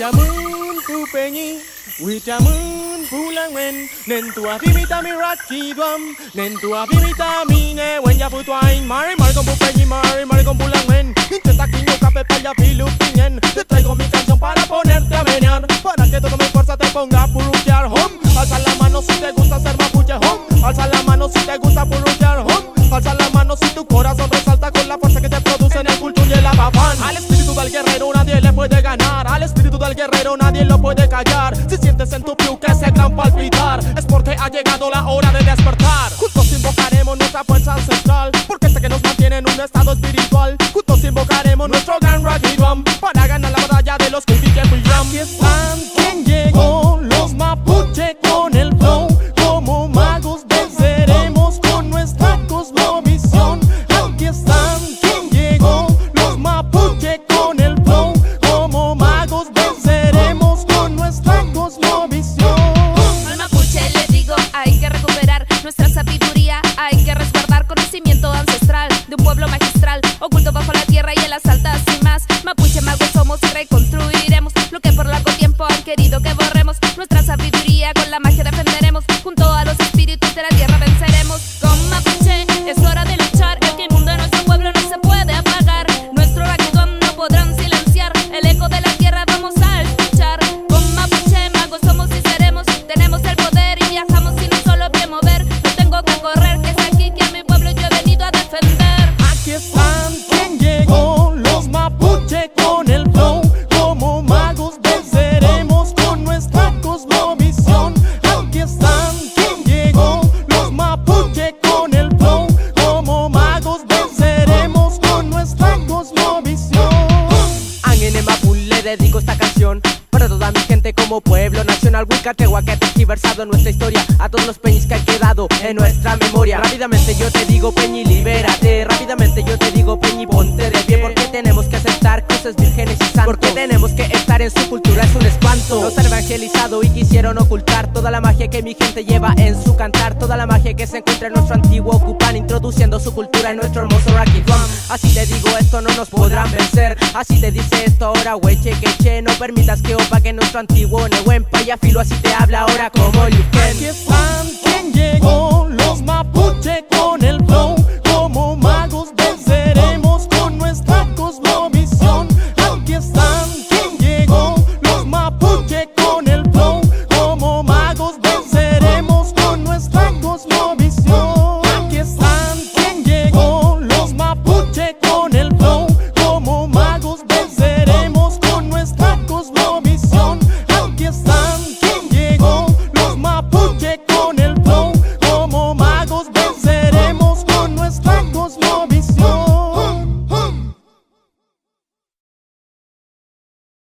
Witamun pupenyi, witamun pulangwen, nentua vimita mi rakidwam, nentua vimita mine, when ya putwain, mari con pupenyi, mari con pulangwen, intenta quiño café pa' ya filupingen, te traigo mi canción para ponerte a menear, para que toda mi fuerza te ponga a purruquear, hom, alza la mano si te gusta ser mapuche, hom, alza la mano si te gusta purruquear, hom, alza la mano si tu corazón resalta con la fuerza que te produce en el culto y el abafán. Al espíritu del guerrero nadie le puede ganar, al espíritu del guerrero nadie lo puede callar. Si sientes en tu piu que ese gran palpitar, es porque ha llegado la hora de despertar. Juntos invocaremos nuestra fuerza ancestral, porque sé que nos mantiene en un estado espiritual. Juntos invocaremos nuestro gran Rakidwam, para ganar la batalla de los Kipi que brillan. Aquí están, ¿quién llegó? Los mapuche con el flow, como magos venceremos con nuestra cosmovisión. Aquí están, ¿quién llegó? Los mapuche con el flow, como magos venceremos con nuestra cosmovisión. Al mapuche le digo, hay que recuperar nuestra sabiduría, hay que resguardar conocimiento ancestral de un pueblo magistral, oculto bajo la tierra y en las altas cimas. Mapuche magos somos y reconstruiremos lo que por largo tiempo han querido que borremos. Nuestra sabiduría con la magia defenderemos, junto a los espíritus de la tierra venceremos. Con mapuche es hora de luchar, el que inunda nuestro pueblo no se puede apagar. Nuestro Rakidwam no podrán silenciar, el eco de la tierra vamos a escuchar. Con mapuche magos somos y seremos, tenemos el poder y viajamos sin un solo pie mover. No tengo que correr, que es aquí que a mi pueblo yo he venido a defender. Aquí están, ¿quién llegó? Los mapuche con el flow, como magos venceremos con nuestra cosmovisión. Aquí están, ¿quién llegó? Los mapuche con el flow, como magos venceremos con nuestra cosmovisión. Angene Mapul le dedico esta canción para toda mi gente como pueblo nacional. Huicategua que ha versado nuestra historia, a todos los peñis que han quedado en nuestra memoria. Rápidamente yo te digo peñi, libérate. Rápidamente yo te digo peñi, ponte de pie, porque tenemos que aceptar cosas vírgenes y santos, porque tenemos que estar en su cultura, es un espanto. Nos han evangelizado y quisieron ocultar toda la magia que mi gente lleva en su cantar, toda la magia que se encuentra en nuestro antiguo Ocupan, introduciendo su cultura en nuestro hermoso Rakidwam. Así te digo esto, no nos podrán vencer. Así te dice esto ahora, weche queche. No permitas que opaque nuestro antiguo Nehuen Payafilo, así te habla ahora como Liu Ken. Aquí están, ¿quién llegó? Los mapuche con el flow, como magos venceremos con nuestra cosmovisión. Aquí están.